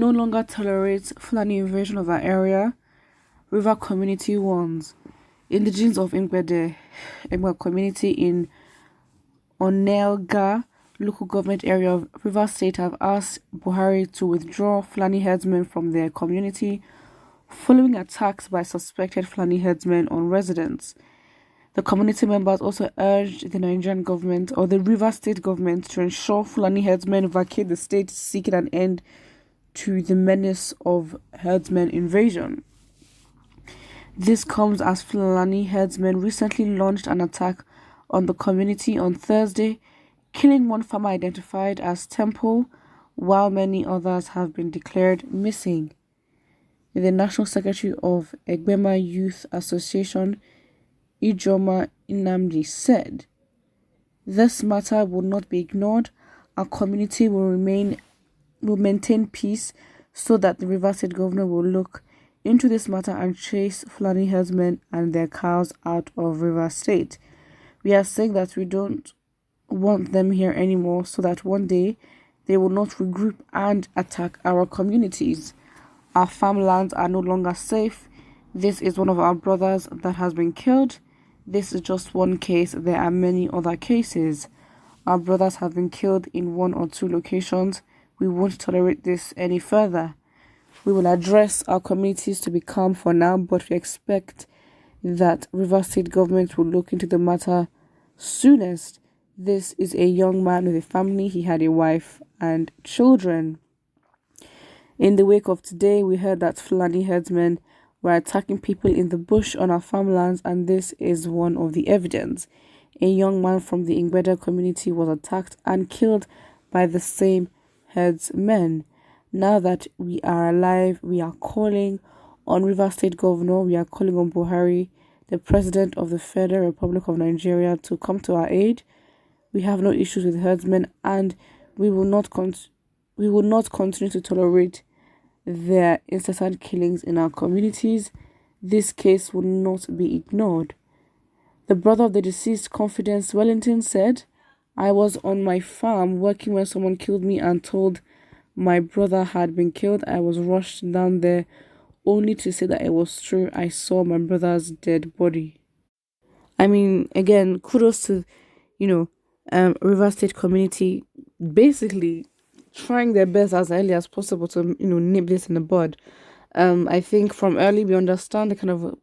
no longer tolerate Fulani invasion of our area, River community warns. Indigenes of Igboho community in Onelga local government area of Rivers State have asked Buhari to withdraw Fulani herdsmen from their community following attacks by suspected Fulani herdsmen on residents. The community members also urged the Nigerian government or the Rivers State government to ensure Fulani herdsmen vacate the state, seeking an end to the menace of herdsmen invasion. This comes as Fulani herdsmen recently launched an attack on the community on Thursday, killing one farmer identified as Temple, while many others have been declared missing. The National Secretary of Egbema Youth Association, Ijoma Inamdi, said, "This matter will not be ignored. Our community will maintain peace so that the Rivers State governor will look into this matter and chase Fulani herdsmen and their cows out of Rivers State. We are saying that we don't want them here anymore so that one day they will not regroup and attack our communities. Our farmlands are no longer safe. This is one of our brothers that has been killed. This is just one case. There are many other cases. Our brothers have been killed in one or two locations. We won't tolerate this any further. We will address our communities to be calm for now, but we expect that Rivers State government will look into the matter soonest. This is a young man with a family. He had a wife and children." In the wake of today, we heard that Fulani herdsmen were attacking people in the bush on our farmlands, and this is one of the evidence. A young man from the Igboho community was attacked and killed by the same herdsmen. Now that we are alive, we are calling on Rivers State Governor, we are calling on Buhari, the President of the Federal Republic of Nigeria, to come to our aid. We have no issues with herdsmen, and we will not continue to tolerate their incessant killings in our communities. This case will not be ignored. The brother of the deceased, Confidence Wellington, said, "I was on my farm working when someone killed me and told my brother had been killed. I was rushed down there only to say that it was true. I saw my brother's dead body." I mean, again, kudos to, River State community basically trying their best as early as possible to, nip this in the bud. I think from early we understand the kind of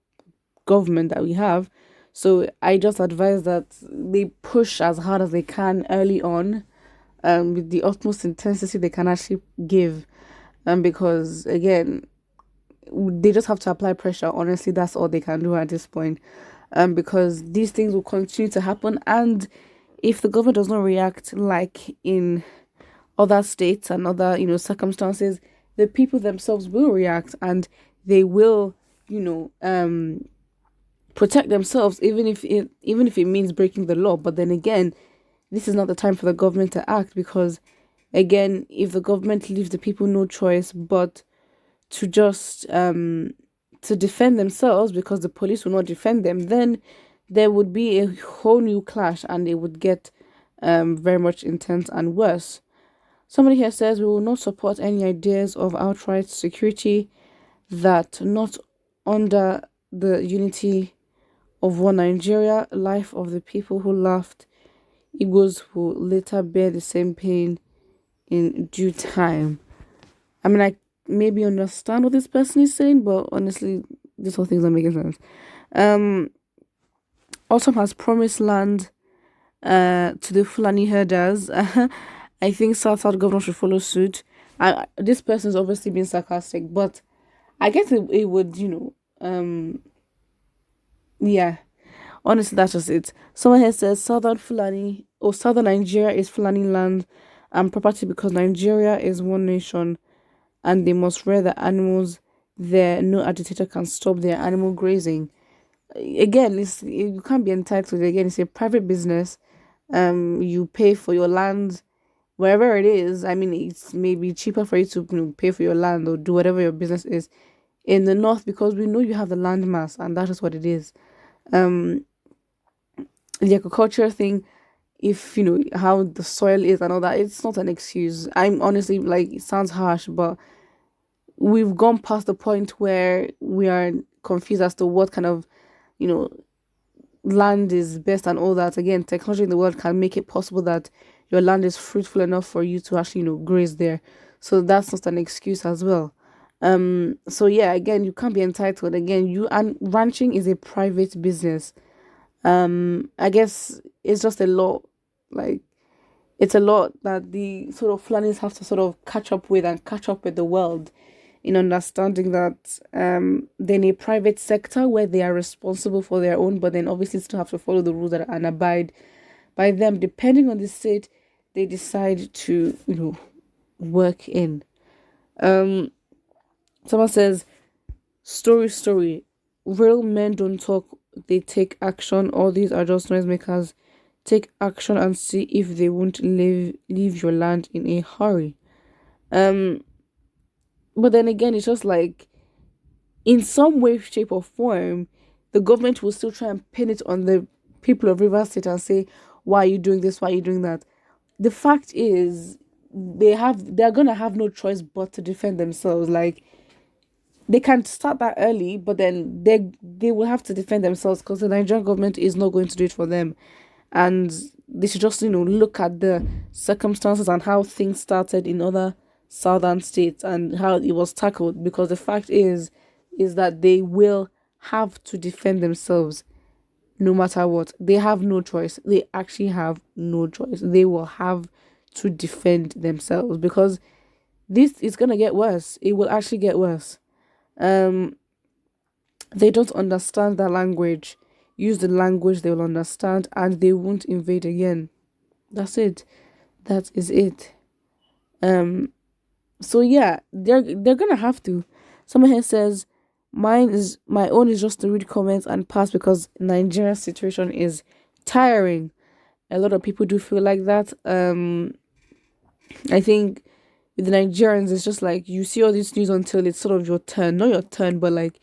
government that we have. So I just advise that they push as hard as they can early on, with the utmost intensity they can actually give. Because, again, they just have to apply pressure. Honestly, that's all they can do at this point. Because these things will continue to happen. And if the government does not react like in other states and other, circumstances, the people themselves will react and they will, protect themselves, even if it means breaking the law. But then again, this is not the time for the government to act, because, again, if the government leaves the people no choice but to just to defend themselves because the police will not defend them, then there would be a whole new clash and it would get very much intense and worse. Somebody here says, "We will not support any ideas of outright security that not under the unity of one Nigeria. Life of the people who laughed. Igbos will later bear the same pain in due time." I mean, I maybe understand what this person is saying, but honestly, these whole things are making sense. Autumn has promised land to the Fulani herders. I think South Governor should follow suit. This person is obviously being sarcastic, but I guess it would, yeah. Honestly, that's just it. Someone here says Southern Nigeria is Fulani land and property because Nigeria is one nation and they must rear the animals there. No agitator can stop their animal grazing. Again, you can't be entitled. Again, it's a private business. You pay for your land wherever it is. I mean, it's maybe cheaper for you to pay for your land or do whatever your business is in the north, because we know you have the land mass and that is what it is. The agriculture thing, if how the soil is and all that, it's not an excuse. I'm honestly, it sounds harsh, but we've gone past the point where we are confused as to what kind of, you know, land is best and all that. Again, technology in the world can make it possible that your land is fruitful enough for you to actually, graze there. So that's not an excuse as well. So yeah, again, you can't be entitled. Again, and ranching is a private business. I guess it's just a lot, like it's a lot that the sort of Fulanis have to sort of catch up with and catch up with the world in understanding that they're in a private sector where they are responsible for their own, but then obviously still have to follow the rules and abide by them, depending on the state they decide to, work in. Um, Someone says, story. Real men don't talk, they take action. All these are just noisemakers. Take action and see if they won't leave your land in a hurry. But then again, it's just like, in some way, shape, or form, the government will still try and pin it on the people of Rivers State and say, why are you doing this? Why are you doing that? The fact is, they're gonna have no choice but to defend themselves. Like, they can start that early, but then they will have to defend themselves because the Nigerian government is not going to do it for them. And they should just, look at the circumstances and how things started in other southern states and how it was tackled, because the fact is that they will have to defend themselves no matter what. They have no choice. They actually have no choice. They will have to defend themselves because this is going to get worse. It will actually get worse. They don't understand that language. Use the language they will understand and they won't invade again. That's it. That is it. So yeah, they're gonna have to. Someone here says, my own is just to read comments and pass because Nigeria's situation is tiring. A lot of people do feel like that. I think with the Nigerians, it's just like you see all this news until it's sort of your turn. Not your turn, but like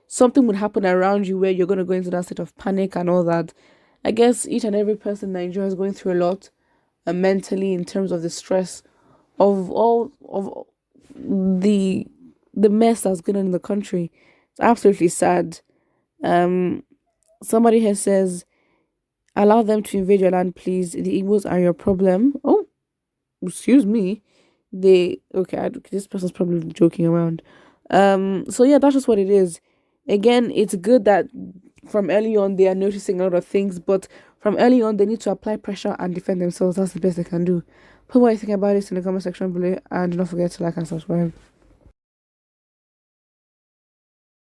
something would happen around you where you're going to go into that state of panic and all that. I guess each and every person in Nigeria is going through a lot mentally in terms of the stress of all of the mess that's going on in the country. It's absolutely sad. Somebody here says, allow them to invade your land, please. The Igbos are your problem. Oh, excuse me. This person's probably joking around. So yeah, that's just what it is. Again, it's good that from early on they are noticing a lot of things, but from early on they need to apply pressure and defend themselves. That's the best they can do. Put what you think about this in the comment section below, and do not forget to like and subscribe.